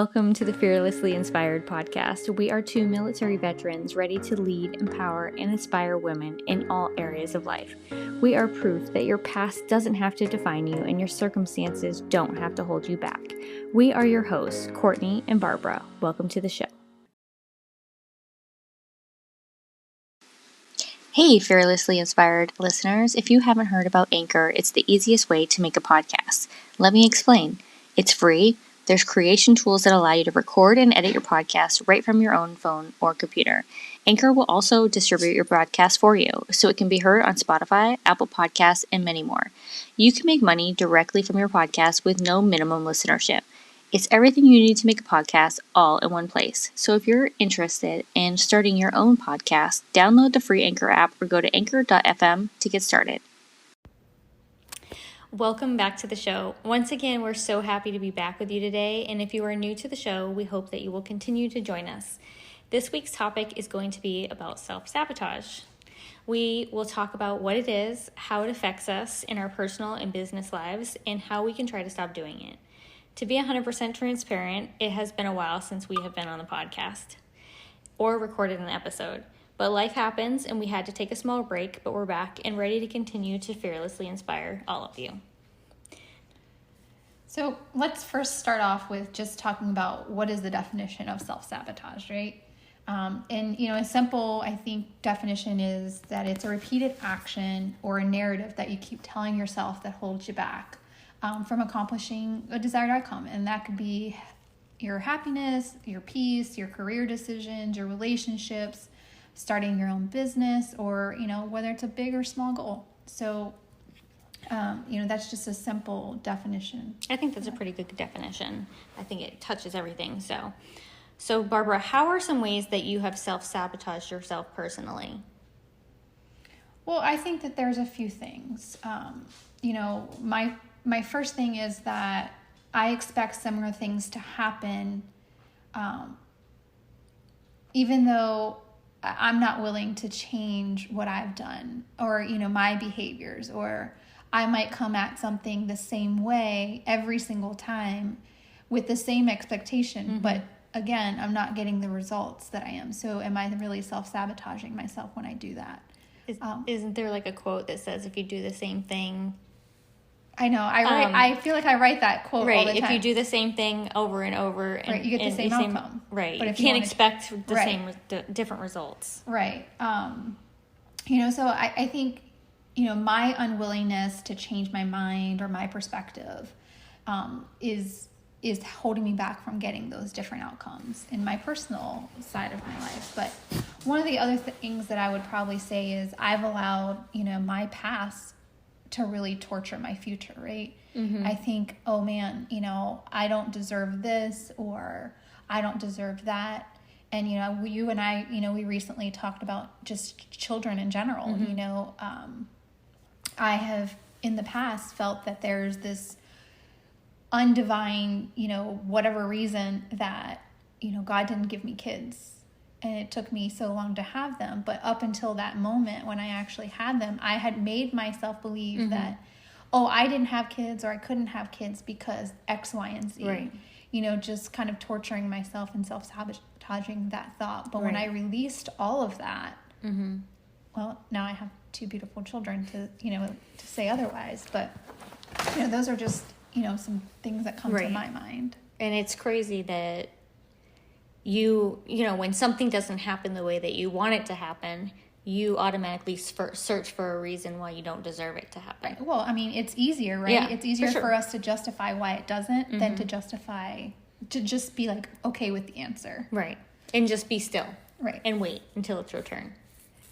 Welcome to the Fearlessly Inspired podcast. We are two military veterans ready to lead, empower, and inspire women in all areas of life. We are proof that your past doesn't have to define you and your circumstances don't have to hold you back. We are your hosts, Courtney and Barbara. Welcome to the show. Hey, Fearlessly Inspired listeners. If you haven't heard about Anchor, it's the easiest way to make a podcast. Let me explain. It's free. There's creation tools that allow you to record and edit your podcast right from your own phone or computer. Anchor will also distribute your broadcast for you, so it can be heard on Spotify, Apple Podcasts, and many more. You can make money directly from your podcast with no minimum listenership. It's everything you need to make a podcast all in one place. So if you're interested in starting your own podcast, download the free Anchor app or go to anchor.fm to get started. Welcome back to the show. Once again, we're so happy to be back with you today. And if you are new to the show, we hope that you will continue to join us. This week's topic is going to be about self-sabotage. We will talk about what it is, how it affects us in our personal and business lives, and how we can try to stop doing it. To be 100% transparent, it has been a while since we have been on the podcast or recorded an episode. But life happens and we had to take a small break, but we're back and ready to continue to fearlessly inspire all of you. So let's first start off with just talking about what is the definition of self-sabotage, right? A simple, I think, definition is that it's a repeated action or a narrative that you keep telling yourself that holds you back from accomplishing a desired outcome. And that could be your happiness, your peace, your career decisions, your relationships, starting your own business, or, whether it's a big or small goal. So, that's just a simple definition. I think that's a pretty good definition. I think it touches everything. So Barbara, how are some ways that you have self-sabotaged yourself personally? Well, I think that there's a few things. My first thing is that I expect similar things to happen, even though I'm not willing to change what I've done or, my behaviors, or I might come at something the same way every single time with the same expectation. Mm-hmm. But again, I'm not getting the results that I am. So am I really self-sabotaging myself when I do that? Isn't there like a quote that says if you do the same thing? I know. I feel like I write that quote all the time. If you do the same thing over and over, and you get the same outcome. Right. But you can't expect different results. Right. So I think, my unwillingness to change my mind or my perspective is holding me back from getting those different outcomes in my personal side of my life. But one of the other things that I would probably say is I've allowed, my past to really torture my future, right? Mm-hmm. I think, oh man, I don't deserve this, or I don't deserve that. And, you and I, we recently talked about just children in general. Mm-hmm. I have in the past felt that there's this undivine, whatever reason that, God didn't give me kids. And it took me so long to have them. But up until that moment when I actually had them, I had made myself believe mm-hmm. that, I didn't have kids, or I couldn't have kids because X, Y, and Z. Right. Just kind of torturing myself and self-sabotaging that thought. But right. when I released all of that, mm-hmm. well, now I have two beautiful children to say otherwise. But, those are just, some things that come right. to my mind. And it's crazy that when something doesn't happen the way that you want it to happen, you automatically search for a reason why you don't deserve it to happen. Right. Well, it's easier, right? Yeah, it's easier for us to justify why it doesn't mm-hmm. than to just be like, okay with the answer. Right. And just be still. Right. And wait until it's your turn.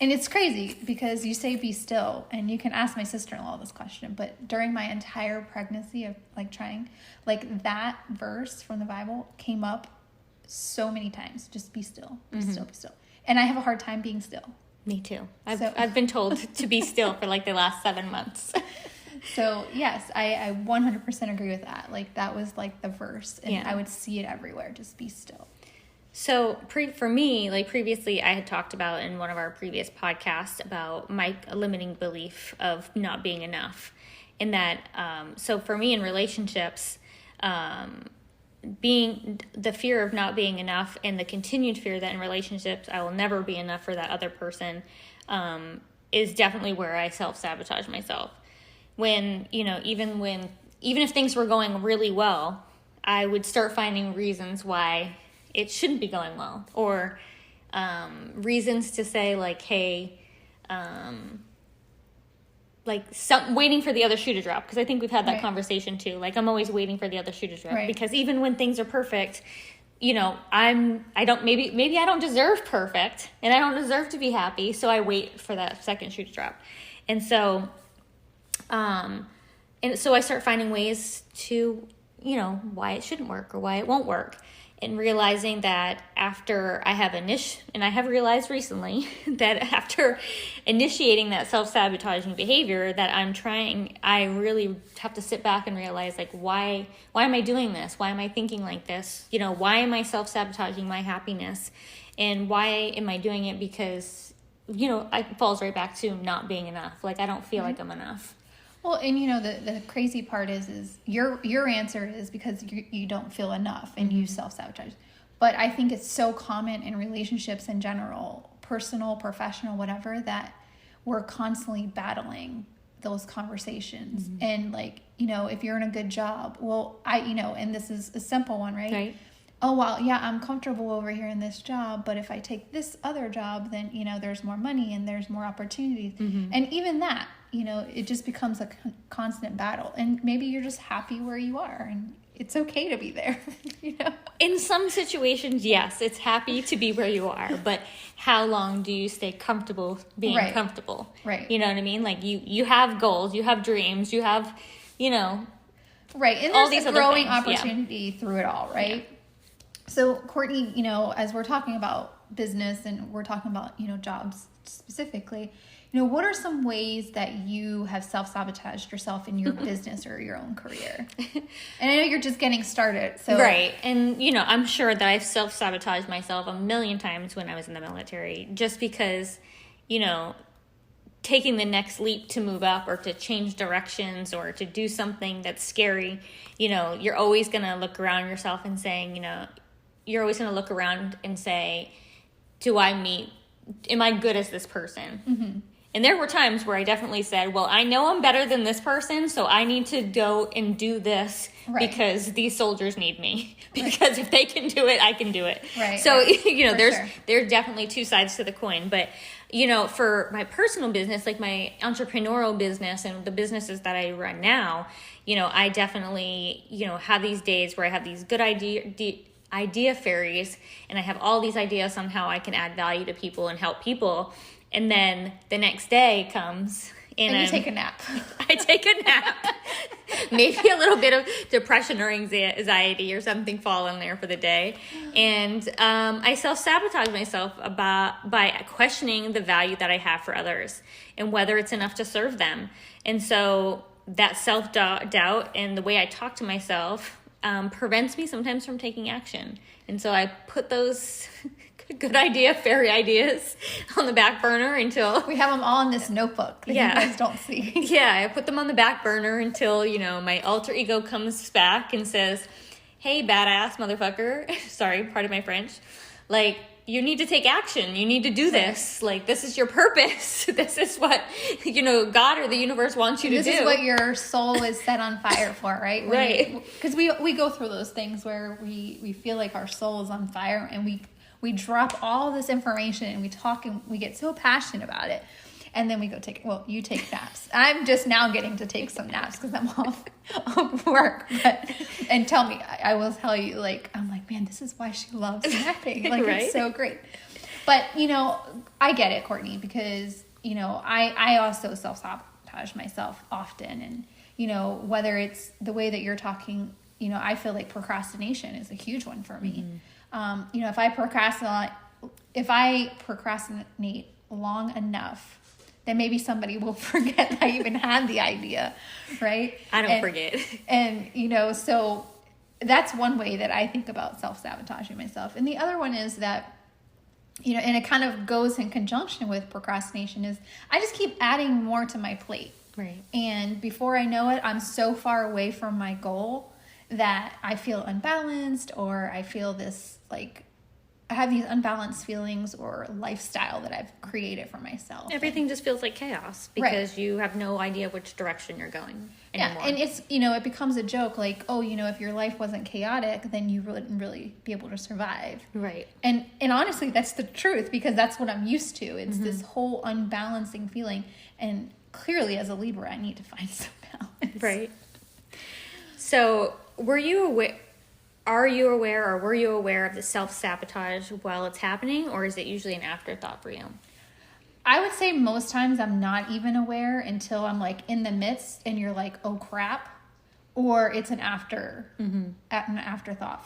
And it's crazy because you say be still, and you can ask my sister-in-law this question, but during my entire pregnancy of trying, that verse from the Bible came up so many times. Just be still, be mm-hmm. still, be still. And I have a hard time being still. Me too. I've been told to be still for the last 7 months. So yes, I 100% agree with that. That was the verse, and yeah. I would see it everywhere. Just be still. So for me, previously I had talked about in one of our previous podcasts about my limiting belief of not being enough. In that, so for me in relationships, being the fear of not being enough and the continued fear that in relationships I will never be enough for that other person is definitely where I self-sabotage myself. When, even if things were going really well, I would start finding reasons why it shouldn't be going well, or reasons to say like, hey, waiting for the other shoe to drop, because I think we've had that conversation too. Like, I'm always waiting for the other shoe to drop, because even when things are perfect, maybe I don't deserve perfect, and I don't deserve to be happy, so I wait for that second shoe to drop. And so I start finding ways to, why it shouldn't work or why it won't work. And realizing that after I have and I have realized recently that after initiating that self-sabotaging behavior that I really have to sit back and realize, like, why am I doing this? Why am I thinking like this? Why am I self-sabotaging my happiness? And why am I doing it? Because, it falls right back to not being enough. Like, I don't feel like I'm enough. Well, and the crazy part is your answer is because you don't feel enough and you self-sabotage. But I think it's so common in relationships in general, personal, professional, whatever, that we're constantly battling those conversations. And like, if you're in a good job, well, and this is a simple one, right? Oh, well, yeah, I'm comfortable over here in this job, but if I take this other job, then, there's more money and there's more opportunities. And even that, it just becomes a constant battle. And maybe you're just happy where you are, and it's okay to be there, In some situations, yes, it's happy to be where you are, but how long do you stay comfortable being comfortable? Right. You know what I mean? Like, you have goals, you have dreams, you have, Right, and all there's these a other growing things, opportunity through it all, right? Yeah. So, Courtney, as we're talking about business and we're talking about, jobs specifically, what are some ways that you have self-sabotaged yourself in your business or your own career? And I know you're just getting started, so... Right, and, I'm sure that I've self-sabotaged myself a million times when I was in the military, just because, taking the next leap to move up or to change directions or to do something that's scary, you're always going to look around yourself and saying, you're always going to look around and say, am I good as this person? And there were times where I definitely said, well, I know I'm better than this person, so I need to go and do this because these soldiers need me. Because if they can do it, I can do it. So, there's definitely two sides to the coin. But, for my personal business, like my entrepreneurial business and the businesses that I run now, I definitely, have these days where I have these good idea fairies, and I have all these ideas on how I can add value to people and help people. And then the next day comes and you take a nap. I take a nap. Maybe a little bit of depression or anxiety or something fall in there for the day. And I self-sabotage myself by questioning the value that I have for others and whether it's enough to serve them. And so that self-doubt and the way I talk to myself prevents me sometimes from taking action. And so I put those good fairy ideas on the back burner until... We have them all in this notebook that you guys don't see. Yeah, I put them on the back burner until, my alter ego comes back and says, hey, badass motherfucker, sorry, pardon my French, like, you need to take action. You need to do this. Like, this is your purpose. This is what, God or the universe wants you to do. This is what your soul is set on fire for, right? Right. Because we go through those things where we feel like our soul is on fire, and we drop all this information and we talk and we get so passionate about it. And then we go you take naps. I'm just now getting to take some naps because I'm off work. And tell me, I will tell you, like, I'm like, man, this is why she loves napping. Like, It's so great. But, I get it, Courtney, because, I also self-sabotage myself often. And, whether it's the way that you're talking, I feel like procrastination is a huge one for me. If I procrastinate long enough, then maybe somebody will forget I even had the idea, right? I don't forget. And, so that's one way that I think about self-sabotaging myself. And the other one is that, and it kind of goes in conjunction with procrastination, is I just keep adding more to my plate. Right. And before I know it, I'm so far away from my goal that I feel unbalanced, or I feel this, like, I have these unbalanced feelings or lifestyle that I've created for myself. Everything just feels like chaos because you have no idea which direction you're going anymore. Yeah, and it's, it becomes a joke, like, oh, if your life wasn't chaotic, then you wouldn't really be able to survive. Right. And honestly, that's the truth, because that's what I'm used to. It's this whole unbalancing feeling. And clearly, as a Libra, I need to find some balance. Right. So, are you aware or were you aware of the self-sabotage while it's happening, or is it usually an afterthought for you? I would say most times I'm not even aware until I'm like in the midst and you're like, oh crap, or it's an afterthought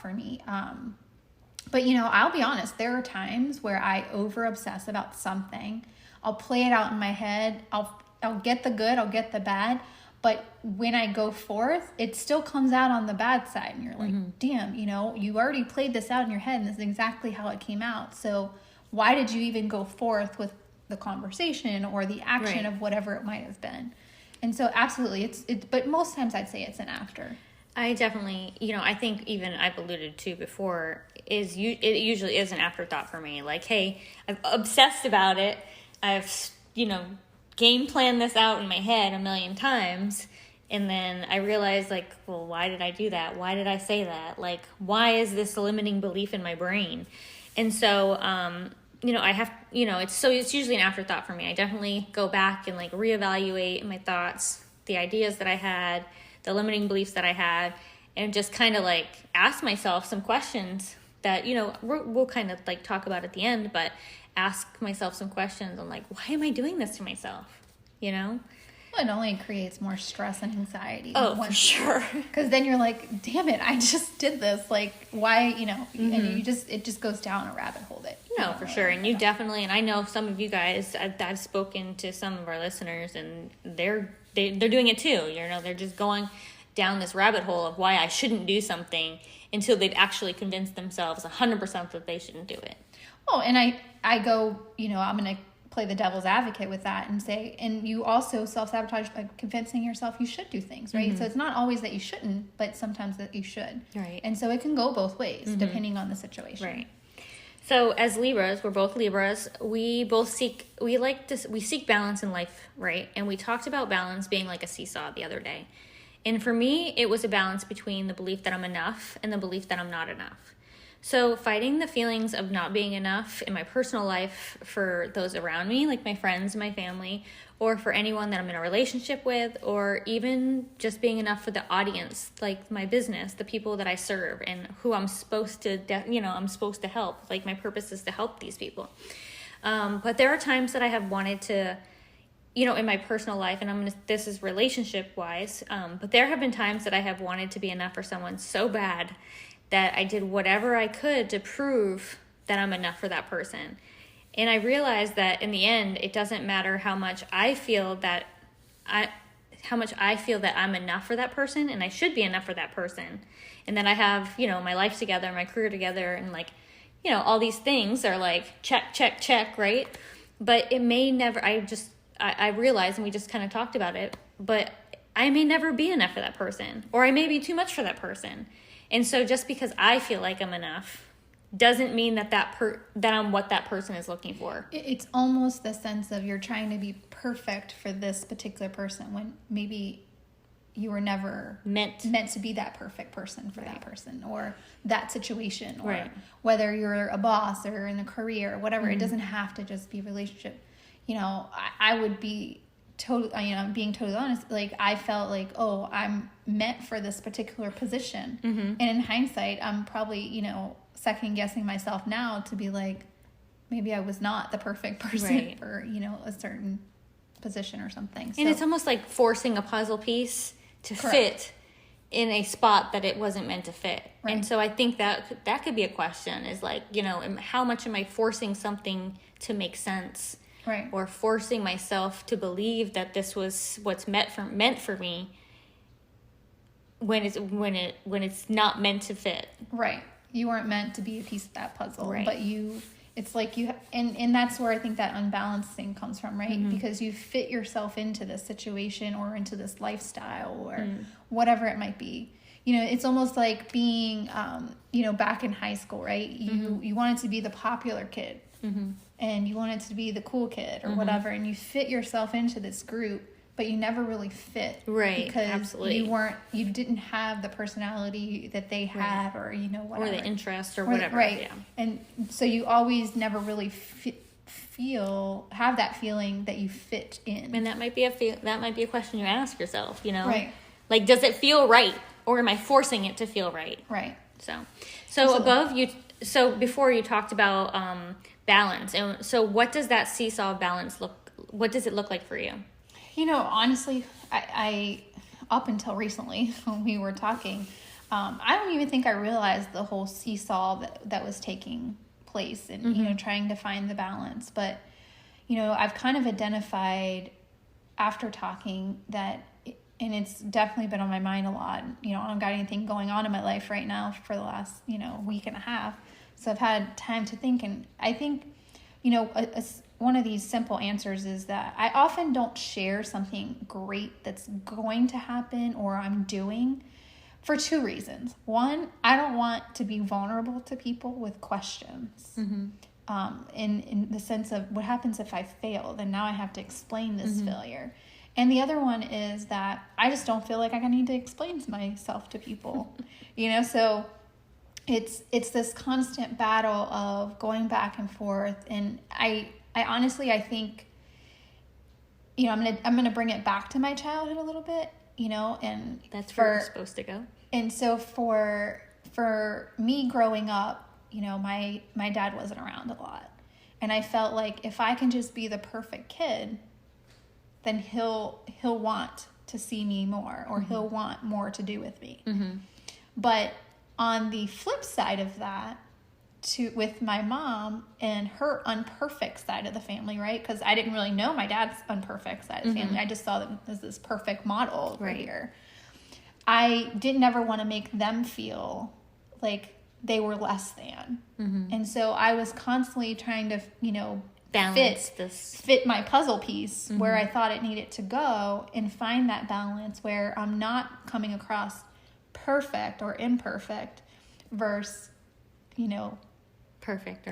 for me. But I'll be honest, there are times where I over obsess about something. I'll play it out in my head. I'll get the good, I'll get the bad. But when I go forth, it still comes out on the bad side. And you're like, damn, you already played this out in your head and this is exactly how it came out. So why did you even go forth with the conversation or the action of whatever it might have been? And so absolutely, it's but most times I'd say it's an after. I definitely, I think even I've alluded to before, it usually is an afterthought for me. Like, hey, I've obsessed about it. I've, game planned this out in my head a million times. And then I realized, like, well, why did I do that? Why did I say that? Like, why is this a limiting belief in my brain? And so, I have, it's usually an afterthought for me. I definitely go back and like reevaluate my thoughts, the ideas that I had, the limiting beliefs that I had, and just kind of like ask myself some questions that, we'll kind of like talk about at the end, but ask myself some questions on like, why am I doing this to myself? Well, it only creates more stress and anxiety. Oh, for sure. Because then you're like, damn it, I just did this. Like, why, and it just goes down a rabbit hole that. No, for sure. And you definitely, and I know some of you guys, I've spoken to some of our listeners, and they're doing it too. They're just going down this rabbit hole of why I shouldn't do something until they've actually convinced themselves 100% that they shouldn't do it. Oh, and I go, I'm going to play the devil's advocate with that and say, and you also self-sabotage by convincing yourself you should do things, right? So it's not always that you shouldn't, but sometimes that you should. Right. And so it can go both ways, depending on the situation. Right. So as Libras, we're both Libras, we seek balance in life, right? And we talked about balance being like a seesaw the other day. And for me, it was a balance between the belief that I'm enough and the belief that I'm not enough. So fighting the feelings of not being enough in my personal life for those around me, like my friends, my family, or for anyone that I'm in a relationship with, or even just being enough for the audience, like my business, the people that I serve, and who I'm supposed to, I'm supposed to help. Like my purpose is to help these people. But there are times that I have wanted to, in my personal life, and this is relationship wise, but there have been times that I have wanted to be enough for someone so bad that I did whatever I could to prove that I'm enough for that person. And I realized that in the end, it doesn't matter how much I feel that I'm enough for that person, and I should be enough for that person. And then I have, my life together, my career together, and like, all these things are like check, check, check, right? But it may never, I realized, and we just kind of talked about it, but I may never be enough for that person, or I may be too much for that person. And so just because I feel like I'm enough doesn't mean that I'm what that person is looking for. It's almost the sense of you're trying to be perfect for this particular person when maybe you were never meant to be that perfect person for that person or that situation, or whether you're a boss or in a career or whatever. It doesn't have to just be a relationship. I would be being totally honest, like I felt like, oh, I'm meant for this particular position. And in hindsight, I'm probably, second guessing myself now to be like, maybe I was not the perfect person for, a certain position or something. And it's almost like forcing a puzzle piece to fit in a spot that it wasn't meant to fit. Right. And so I think that could be a question, is like, how much am I forcing something to make sense? Right. Or forcing myself to believe that this was what's meant for me when it's not meant to fit. Right. You weren't meant to be a piece of that puzzle, but it's like and that's where I think that unbalancing comes from, right? Because you fit yourself into this situation or into this lifestyle or whatever it might be. you know, it's almost like being, you know, back in high school, right? You wanted to be the popular kid, and you wanted to be the cool kid or whatever, and you fit yourself into this group, but you never really fit, right? Because Absolutely. you didn't have the personality that they had, or you know, whatever, or the interest or whatever, right? Yeah. And so you always never really have that feeling that you fit in, and that might be a question you ask yourself, you know, right? Like, does it feel right, or am I forcing it to feel right? Right. So Absolutely. above you. So before you talked about balance, and so what does that seesaw of balance look? What does it look like for you? You know, honestly, I up until recently when we were talking, I don't even think I realized the whole seesaw that was taking place, and you know, trying to find the balance. But you know, I've kind of identified after talking that, and it's definitely been on my mind a lot. You know, I don't got anything going on in my life right now for the last, you know, week and a half, so I've had time to think. And I think, you know, one of these simple answers is that I often don't share something great that's going to happen or I'm doing, for two reasons. One, I don't want to be vulnerable to people with questions. In the sense of, what happens if I fail? Then now I have to explain this failure. And the other one is that I just don't feel like I need to explain myself to people. You know, so it's this constant battle of going back and forth. And I honestly, I think, you know, I'm gonna bring it back to my childhood a little bit, you know, and that's where we're supposed to go. And so for me growing up, you know, my dad wasn't around a lot, and I felt like if I can just be the perfect kid, then he'll want to see me more, or he'll want more to do with me. But on the flip side of that, with my mom and her unperfect side of the family, right? Because I didn't really know my dad's unperfect side of the family. I just saw them as this perfect model over here. I didn't ever want to make them feel like they were less than. And so I was constantly trying to, you know, balance fit my puzzle piece where I thought it needed to go, and find that balance where I'm not coming across perfect or imperfect versus, you know, perfect.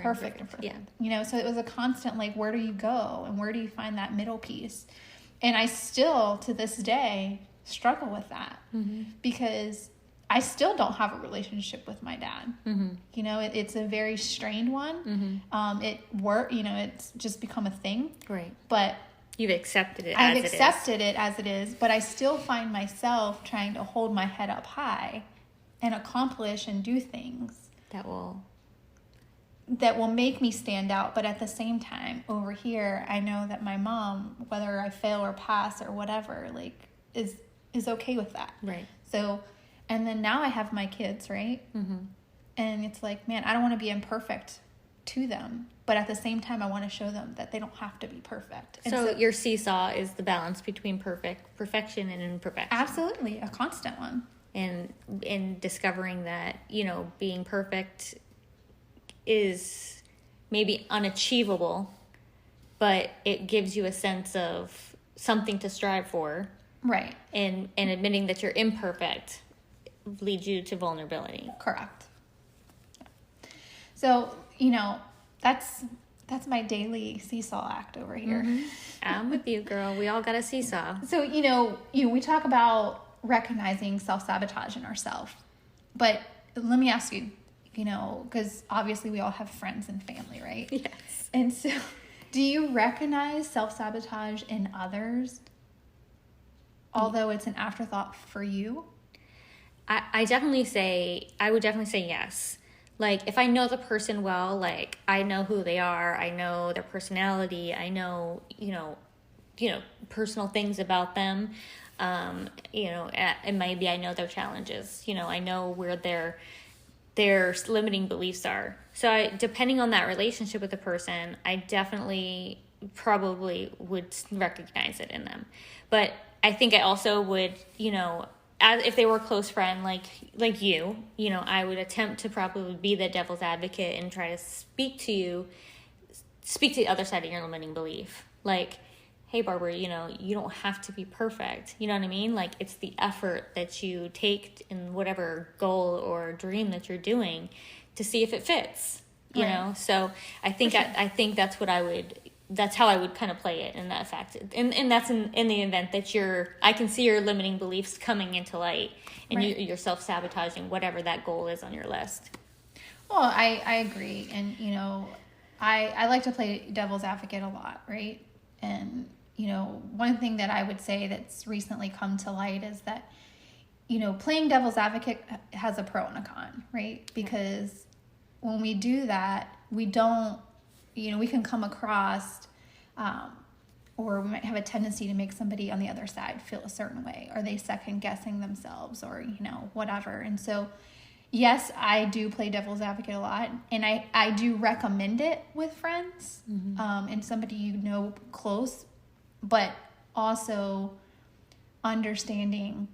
Yeah. You know, so it was a constant, like, where do you go and where do you find that middle piece? And I still, to this day, struggle with that because I still don't have a relationship with my dad. You know, it's a very strained one. You know, it's just become a thing. Right. But you've accepted it. I've accepted it as it is, but I still find myself trying to hold my head up high and accomplish and do things that will make me stand out. But at the same time, over here, I know that my mom, whether I fail or pass or whatever, like, is okay with that. Right. So, and then now I have my kids, right? And it's like, man, I don't want to be imperfect to them, but at the same time, I want to show them that they don't have to be perfect. And so your seesaw is the balance between perfection and imperfection. Absolutely, a constant one. And in discovering that, you know, being perfect is maybe unachievable, but it gives you a sense of something to strive for. Right. And admitting that you're imperfect leads you to vulnerability. Correct. So, you know, that's my daily seesaw act over here. I'm with you, girl. We all got a seesaw. So, you know, we talk about recognizing self-sabotage in ourselves. But let me ask you, you know, because obviously we all have friends and family, right? Yes. And so, do you recognize self-sabotage in others, although it's an afterthought for you? I would definitely say yes. Like, if I know the person well, like, I know who they are, I know their personality, I know, you know, personal things about them, you know, and maybe I know their challenges, you know, I know where their limiting beliefs are. So depending on that relationship with the person, I definitely probably would recognize it in them. But I think I also would, you know, as if they were a close friend like you know, I would attempt to probably be the devil's advocate and try to speak to the other side of your limiting belief. Like, hey, Barbara, you know, you don't have to be perfect. You know what I mean? Like, it's the effort that you take in whatever goal or dream that you're doing to see if it fits, you know? So I think, I think that's that's how I would kind of play it in that fact. And that's in the event that I can see your limiting beliefs coming into light and you're self-sabotaging whatever that goal is on your list. Well, I agree. And, you know, I like to play devil's advocate a lot, right? And, you know, one thing that I would say that's recently come to light is that, you know, playing devil's advocate has a pro and a con, right? Because when we do that, we don't, you know, we can come across, or we might have a tendency to make somebody on the other side feel a certain way. Are they second guessing themselves or, you know, whatever. And so, yes, I do play devil's advocate a lot, and I do recommend it with friends, and somebody you know close, but also understanding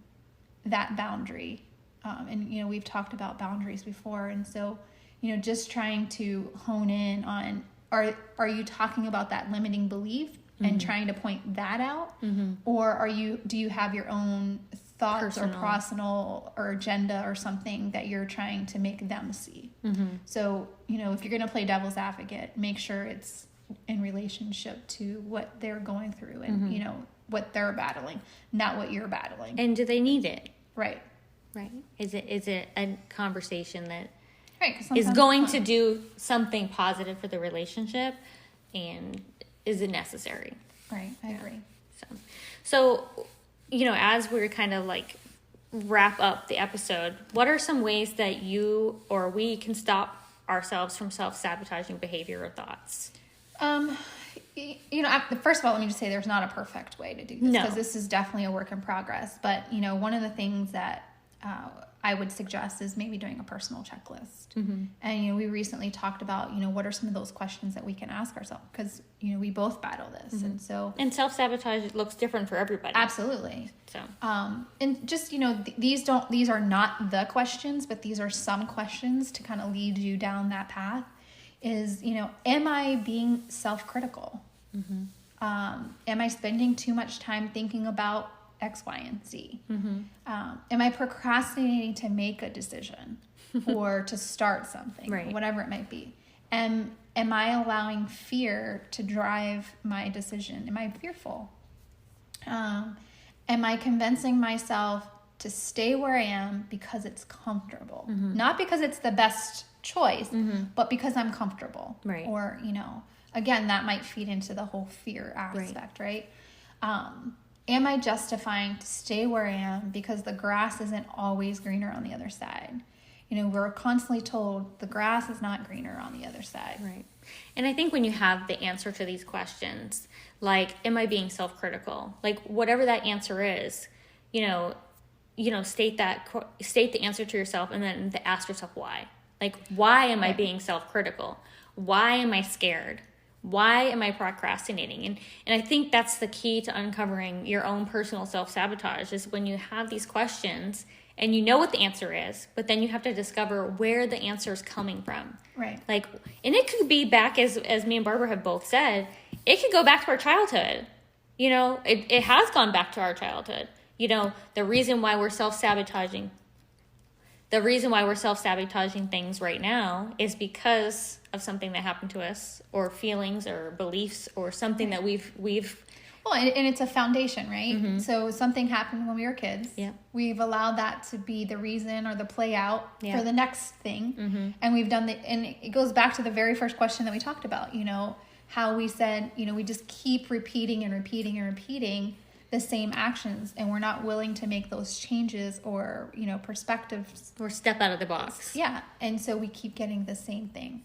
that boundary. And, you know, we've talked about boundaries before, and so, you know, just trying to hone in on, are you talking about that limiting belief and trying to point that out, or do you have your own thoughts or personal or agenda or something that you're trying to make them see? So, you know, if you're going to play devil's advocate, make sure it's in relationship to what they're going through and, you know, what they're battling, not what you're battling. And do they need it? Right. Is it a conversation that is going to do something positive for the relationship, and is it necessary? Right. I agree. So, you know, as we're kind of like wrap up the episode, what are some ways that you or we can stop ourselves from self-sabotaging behavior or thoughts? You know, first of all, let me just say there's not a perfect way to do this, because this is definitely a work in progress. But, you know, one of the things that I would suggest is maybe doing a personal checklist. And, you know, we recently talked about, you know, what are some of those questions that we can ask ourselves, because, you know, we both battle this. And so, and self-sabotage looks different for everybody. Absolutely. So, and just, you know, these are not the questions, but these are some questions to kind of lead you down that path. Is, you know, am I being self-critical? Am I spending too much time thinking about X, Y, and Z? Am I procrastinating to make a decision or to start something, whatever it might be? Am I allowing fear to drive my decision? Am I fearful? Am I convincing myself to stay where I am because it's comfortable? Not because it's the best choice, but because I'm comfortable. Or, you know, again, that might feed into the whole fear aspect, right? Am I justifying to stay where I am because the grass isn't always greener on the other side? You know, we're constantly told the grass is not greener on the other side. Right. And I think when you have the answer to these questions, like, am I being self-critical? Like, whatever that answer is, you know, state the answer to yourself, and then ask yourself why. Like, why am I being self-critical? Why am I scared? Why am I procrastinating? And I think that's the key to uncovering your own personal self-sabotage, is when you have these questions and you know what the answer is, but then you have to discover where the answer is coming from. Right. Like, and it could be back, as me and Barbara have both said, it could go back to our childhood. You know, it has gone back to our childhood. You know, the reason why we're self-sabotaging things right now is because of something that happened to us, or feelings or beliefs or something that we've well, and it's a foundation, right? So something happened when we were kids. We've allowed that to be the reason or the play out for the next thing. And we've done and it goes back to the very first question that we talked about, you know, how we said, you know, we just keep repeating and repeating and repeating the same actions, and we're not willing to make those changes or, you know, perspectives or step out of the box. And so we keep getting the same thing.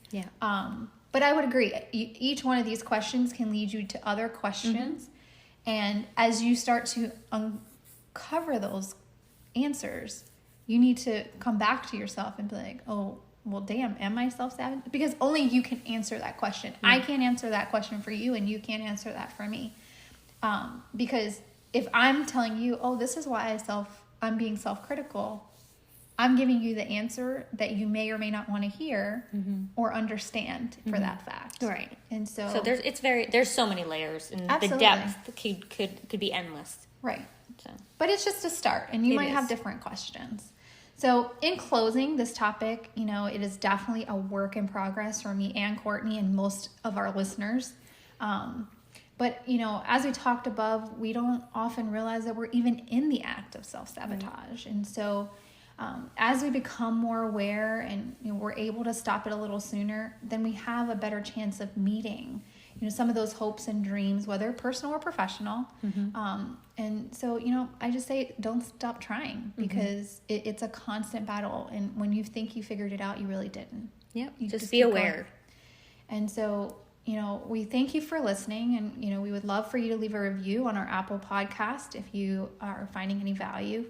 But I would agree, each one of these questions can lead you to other questions, and as you start to uncover those answers, you need to come back to yourself and be like, oh, well, damn, am I self-sabotaging? Because only you can answer that question. I can't answer that question for you, and you can't answer that for me. Because if I'm telling you, oh, this is why I'm being self-critical, I'm giving you the answer that you may or may not want to hear or understand for that fact. Right. And so there's so many layers, and Absolutely. the depth could be endless. Right. So. But it's just a start, and you might have different questions. So in closing this topic, it is definitely a work in progress for me and Courtney and most of our listeners. But, as we talked above, we don't often realize that we're even in the act of self-sabotage. And so as we become more aware and we're able to stop it a little sooner, then we have a better chance of meeting some of those hopes and dreams, whether personal or professional. And so, I just say don't stop trying, because it's a constant battle. And when you think you figured it out, you really didn't. Yep. Just be aware. Going. And so, we thank you for listening, and, we would love for you to leave a review on our Apple podcast if you are finding any value.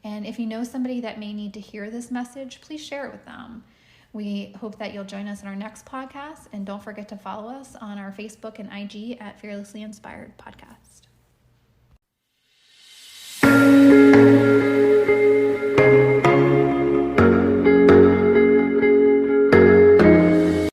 And if you know somebody that may need to hear this message, please share it with them. We hope that you'll join us in our next podcast, and don't forget to follow us on our Facebook and IG at Fearlessly Inspired Podcast.